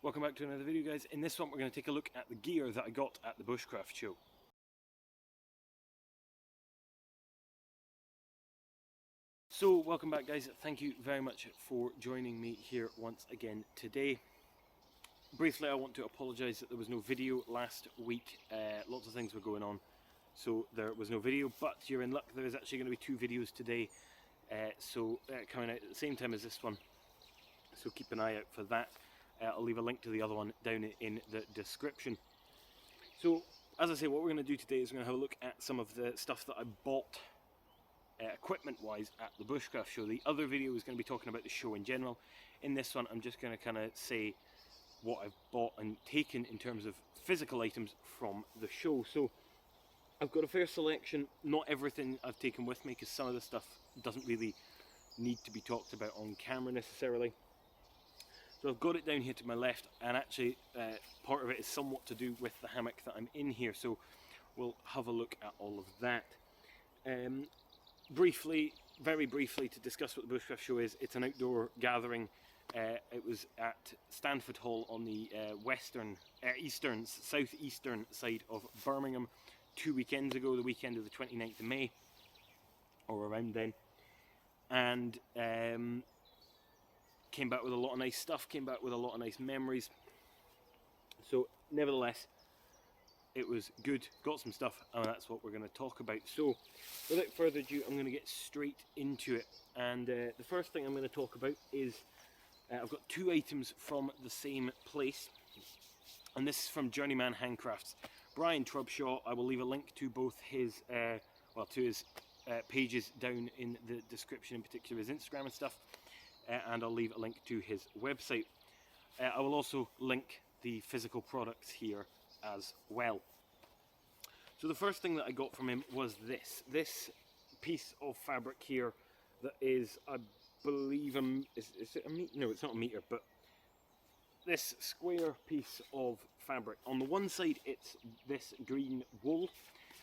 Welcome back to another video, guys. In this one we're going to take a look at the gear that I got at the Bushcraft Show. So welcome back, guys. Thank you very much for joining me here once again today. Briefly, I want to apologise that there was no video last week. Lots of things were going on, so there was no video, but you're in luck. There is actually going to be two videos today, coming out at the same time as this one, so keep an eye out for that. I'll leave a link to the other one down in the description. So, as I say, what we're going to do today is we're going to have a look at some of the stuff that I bought equipment-wise at the Bushcraft Show. The other video is going to be talking about the show in general. In this one, I'm just going to kind of say what I've bought and taken in terms of physical items from the show. So, I've got a fair selection. Not everything I've taken with me, because some of the stuff doesn't really need to be talked about on camera necessarily. So I've got it down here to my left, and actually part of it is somewhat to do with the hammock that I'm in here, so we'll have a look at all of that. Briefly, very briefly, to discuss what the Bushcraft Show is, it's an outdoor gathering. It was at Stanford Hall on the southeastern side of Birmingham 2 weekends ago, the weekend of the 29th of May, or around then, and came back with a lot of nice stuff, came back with a lot of nice memories. So, nevertheless, it was good, got some stuff, and that's what we're going to talk about. So, without further ado, I'm going to get straight into it. And the first thing I'm going to talk about is, I've got two items from the same place, and this is from Journeyman Handcrafts. Brian Trubshaw. I will leave a link to both his, pages down in the description, in particular his Instagram and stuff. And I'll leave a link to his website. I will also link the physical products here as well. So the first thing that I got from him was this piece of fabric here that is, I believe, is it a meter? No, it's not a meter, but this square piece of fabric. On the one side it's this green wool,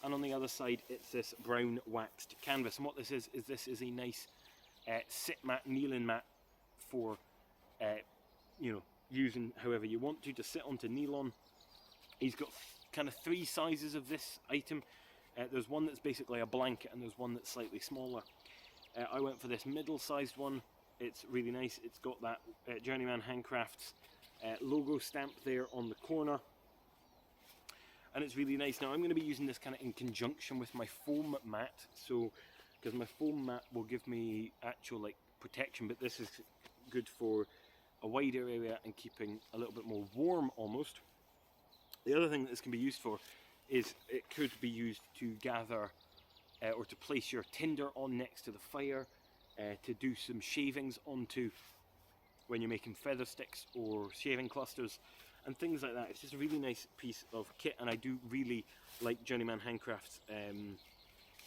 and on the other side it's this brown waxed canvas. And what this is a nice sit mat, kneeling mat for using however you want to sit on, to kneel on. He's got kind of three sizes of this item. There's one that's basically a blanket, and there's one that's slightly smaller. I went for this middle-sized one. It's really nice. It's got that Journeyman Handcrafts logo stamp there on the corner, and it's really nice. Now I'm going to be using this kind of in conjunction with my foam mat, so because my foam mat will give me actual protection, but this is good for a wider area and keeping a little bit more warm almost. The other thing that this can be used for is it could be used to gather or to place your tinder on next to the fire, to do some shavings onto when you're making feather sticks or shaving clusters and things like that. It's just a really nice piece of kit, and I do really like Journeyman Handcrafts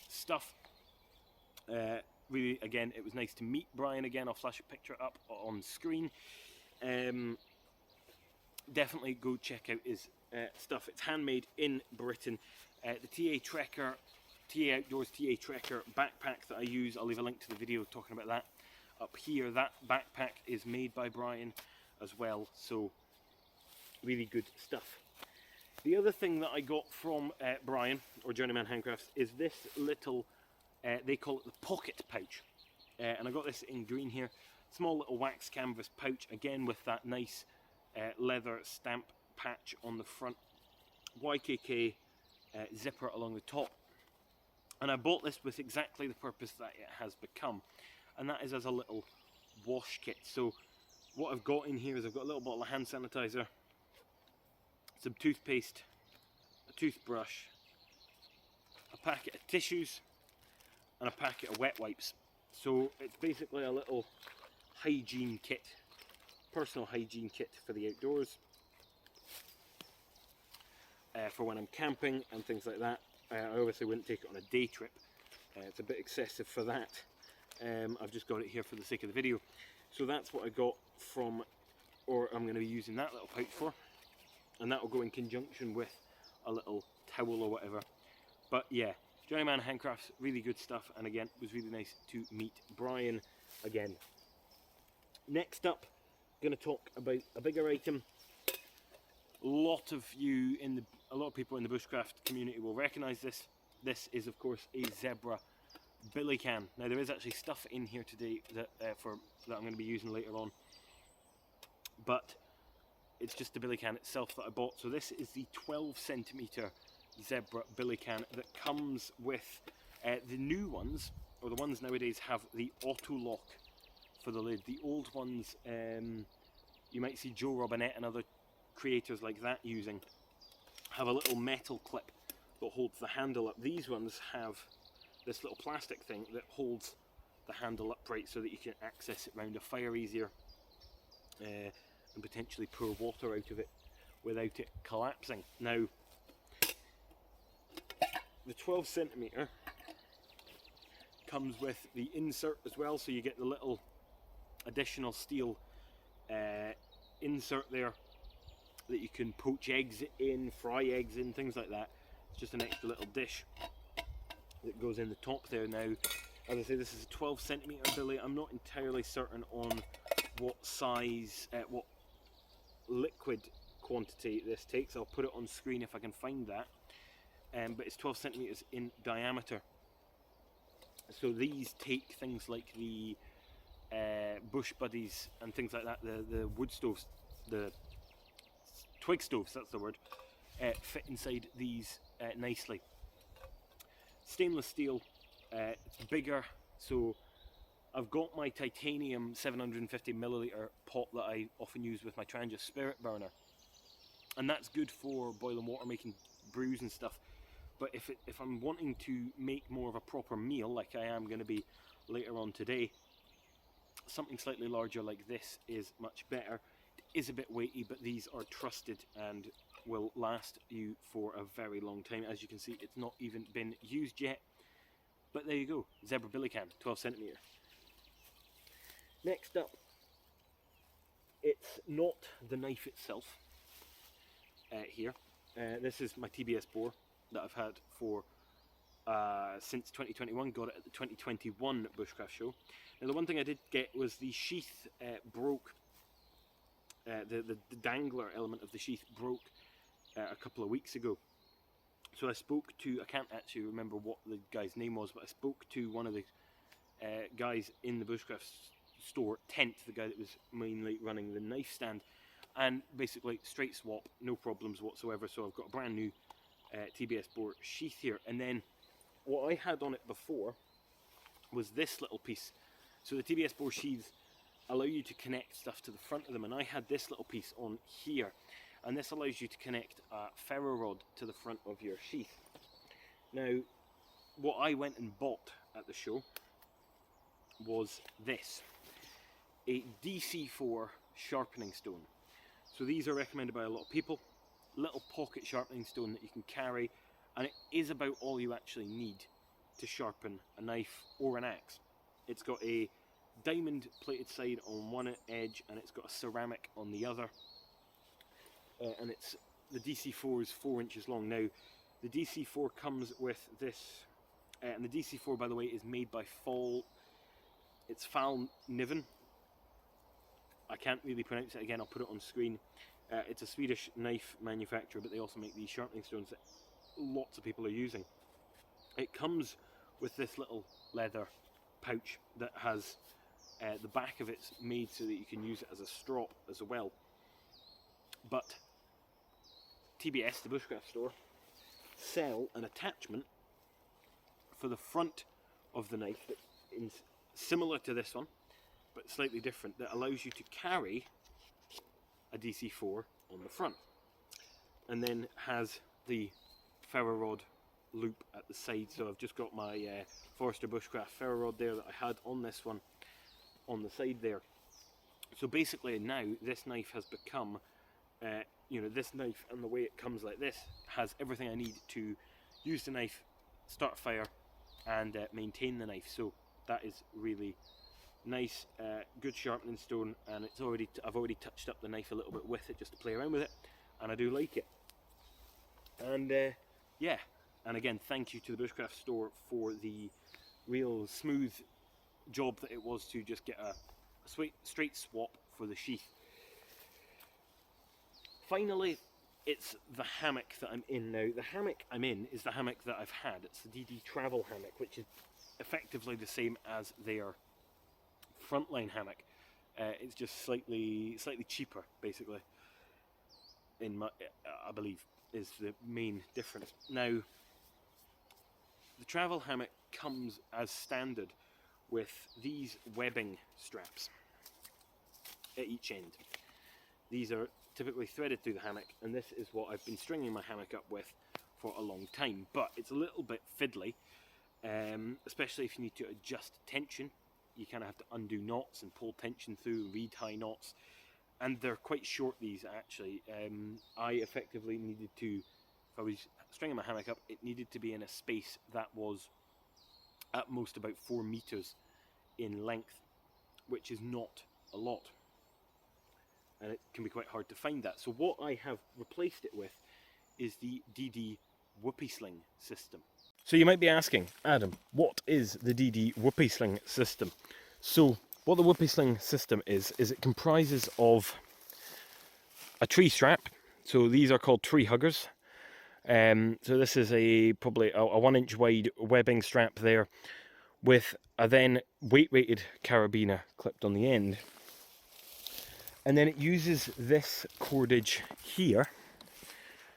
stuff. Really, again, it was nice to meet Brian again. I'll flash a picture up on screen. Definitely go check out his stuff. It's handmade in Britain. The TA Outdoors TA Trekker backpack that I use, I'll leave a link to the video talking about that up here. That backpack is made by Brian as well, so really good stuff. The other thing that I got from Brian, or Journeyman Handcrafts, is this little, they call it the pocket pouch, and I got this in green here. Small little wax canvas pouch, again with that nice leather stamp patch on the front, YKK zipper along the top, and I bought this with exactly the purpose that it has become, and that is as a little wash kit. So what I've got in here is I've got a little bottle of hand sanitizer, some toothpaste, a toothbrush, a packet of tissues, and a packet of wet wipes. So it's basically a little hygiene kit, personal hygiene kit for the outdoors, for when I'm camping and things like that. I obviously wouldn't take it on a day trip, it's a bit excessive for that. I've just got it here for the sake of the video. So that's what I got from, or I'm going to be using that little pouch for, and that will go in conjunction with a little towel or whatever. But yeah, Journeyman Handcrafts, really good stuff, and again, it was really nice to meet Brian again. Next up, I'm going to talk about a bigger item. A lot of people in the bushcraft community will recognise this. This is of course a zebra billy can. Now there is actually stuff in here today that I'm going to be using later on, but it's just the billy can itself that I bought. So this is the 12cm zebra billy can that comes with the new ones, or the ones nowadays, have the auto lock for the lid. The old ones, you might see Joe Robinette and other creators like that using, have a little metal clip that holds the handle up. These ones have this little plastic thing that holds the handle upright so that you can access it round a fire easier, and potentially pour water out of it without it collapsing. Now, the 12cm comes with the insert as well, so you get the little additional steel insert there that you can poach eggs in, fry eggs in, things like that. It's just an extra little dish that goes in the top there. Now, as I say, this is a 12cm billy. I'm not entirely certain on what size, what liquid quantity this takes. I'll put it on screen if I can find that. But it's 12cm in diameter. So these take things like the bush buddies and things like that, the wood stoves, the twig stoves, that's the word, fit inside these nicely. Stainless steel, it's bigger, so I've got my titanium 750ml pot that I often use with my Trangia spirit burner, and that's good for boiling water, making brews and stuff. But if I'm wanting to make more of a proper meal, like I am going to be later on today, something slightly larger like this is much better. It is a bit weighty, but these are trusted and will last you for a very long time. As you can see, it's not even been used yet. But there you go, zebra billy can, 12cm. Next up, it's not the knife itself here. This is my TBS bore that I've had for since 2021. Got it at the 2021 Bushcraft Show. Now the one thing I did get was the sheath broke. The dangler element of the sheath broke a couple of weeks ago. So I spoke to, I can't actually remember what the guy's name was, but I spoke to one of the guys in the Bushcraft store, Tent, the guy that was mainly running the knife stand, and basically straight swap, no problems whatsoever. So I've got a brand new TBS bore sheath here. And then what I had on it before was this little piece. So the TBS bore sheaths allow you to connect stuff to the front of them, and I had this little piece on here, and this allows you to connect a ferro rod to the front of your sheath. Now, what I went and bought at the show was this, a DC4 sharpening stone. So these are recommended by a lot of people. Little pocket sharpening stone that you can carry, and it is about all you actually need to sharpen a knife or an axe. It's got a diamond plated side on one edge, and it's got a ceramic on the other, and the DC4 is 4 inches long. Now the DC4 comes with this, and the DC4, by the way, is made by Fall Niven. I can't really pronounce it again, I'll put it on screen. It's a Swedish knife manufacturer, but they also make these sharpening stones that lots of people are using. It comes with this little leather pouch that has the back of it's made so that you can use it as a strop as well. But TBS, the Bushcraft store, sell an attachment for the front of the knife that is similar to this one, but slightly different, that allows you to carry a DC4 on the front, and then has the ferro rod loop at the side. So I've just got my Forester Bushcraft ferro rod there that I had on this one on the side there. So basically now this knife has become, this knife, and the way it comes like this, has everything I need to use the knife, start a fire, and maintain the knife. So that is really nice, good sharpening stone, and I've already touched up the knife a little bit with it just to play around with it, and I do like it. And yeah, and again, thank you to the Bushcraft store for the real smooth job that it was to just get a straight swap for the sheath. Finally, it's the hammock that I'm in now. The hammock I'm in is the hammock that I've had. It's the DD Travel hammock, which is effectively the same as their Frontline hammock. It's just slightly cheaper, basically. I believe is the main difference. Now, the Travel hammock comes as standard with these webbing straps at each end. These are typically threaded through the hammock, and this is what I've been stringing my hammock up with for a long time. But it's a little bit fiddly, especially if you need to adjust tension. You kind of have to undo knots and pull tension through, re-tie knots, and they're quite short, these actually. I effectively needed to, if I was stringing my hammock up, it needed to be in a space that was at most about 4 meters in length, which is not a lot, and it can be quite hard to find that. So what I have replaced it with is the DD Whoopee Sling system. So you might be asking, Adam, what is the DD Whoopee Sling system? So what the Whoopee Sling system is it comprises of a tree strap. So these are called tree huggers. So this is probably a 1-inch wide webbing strap there, with a then weight-rated carabiner clipped on the end. And then it uses this cordage here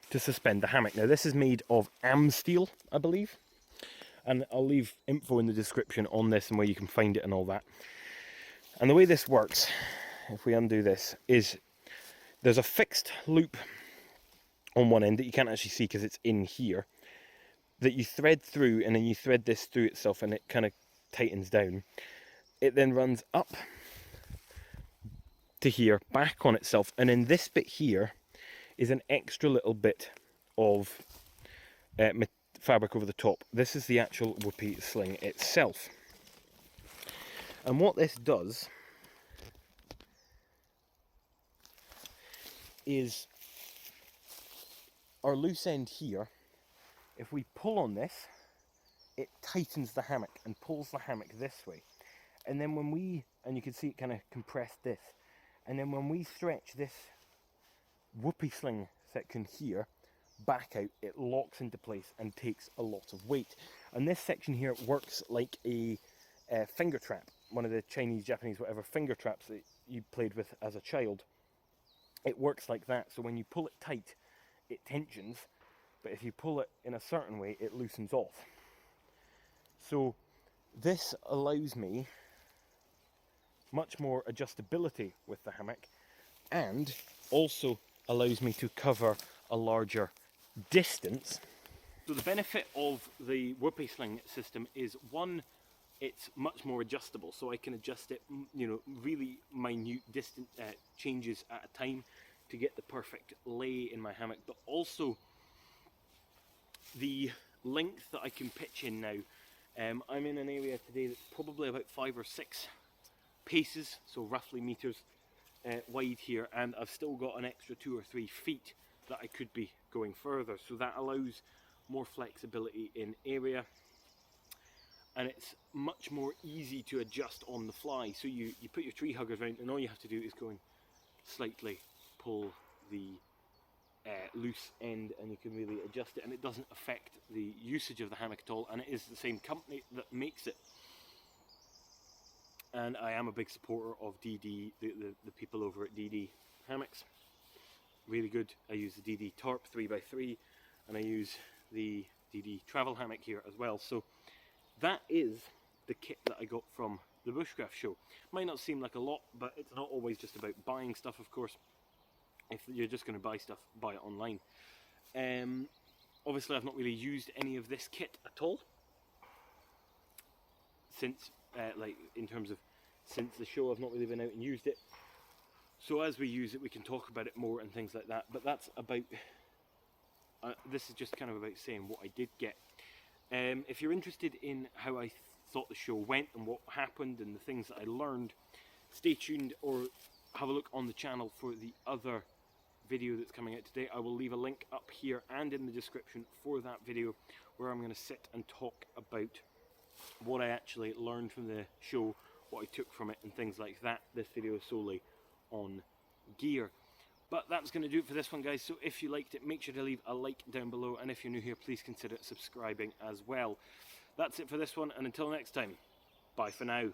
to suspend the hammock. Now this is made of steel, I believe, and I'll leave info in the description on this and where you can find it and all that. And the way this works, if we undo this, is there's a fixed loop on one end that you can't actually see because it's in here, that you thread through, and then you thread this through itself and it kind of tightens down. It then runs up to here, back on itself, and then this bit here is an extra little bit of fabric over the top. This is the actual Whoopee Sling itself. And what this does is our loose end here, if we pull on this, it tightens the hammock and pulls the hammock this way. And then when we, and you can see it kind of compressed this, and then when we stretch this Whoopee Sling section here back out, it locks into place and takes a lot of weight. And this section here works like a finger trap, one of the Chinese, Japanese, whatever finger traps that you played with as a child. It works like that. So when you pull it tight, it tensions, but if you pull it in a certain way, it loosens off. So this allows me much more adjustability with the hammock, and also allows me to cover a larger distance. So the benefit of the Whoopee Sling system is, one, it's much more adjustable, so I can adjust it, you know, really minute distant changes at a time to get the perfect lay in my hammock, but also the length that I can pitch in now. I'm in an area today that's probably about 5 or 6 paces, so roughly meters wide here, and I've still got an extra 2 or 3 feet that I could be going further, so that allows more flexibility in area, and it's much more easy to adjust on the fly. So you put your tree huggers around, and all you have to do is go and slightly pull the loose end, and you can really adjust it, and it doesn't affect the usage of the hammock at all, and it is the same company that makes it. And I am a big supporter of DD, the people over at DD Hammocks. Really good. I use the DD Tarp 3x3, and I use the DD Travel hammock here as well. So that is the kit that I got from the Bushcraft Show. Might not seem like a lot, but it's not always just about buying stuff, of course. If you're just going to buy stuff, buy it online. Obviously, I've not really used any of this kit at all since, like in terms of since the show. I've not really been out and used it. So as we use it, we can talk about it more and things like that. But that's about. This is just kind of about saying what I did get. If you're interested in how I thought the show went and what happened and the things that I learned, stay tuned or have a look on the channel for the other video that's coming out today. I will leave a link up here and in the description for that video, where I'm going to sit and talk about what I actually learned from the show, what I took from it and things like that. This video is solely on gear. But that's going to do it for this one, guys. So if you liked it, make sure to leave a like down below, and if you're new here, please consider subscribing as well. That's it for this one, and until next time, bye for now.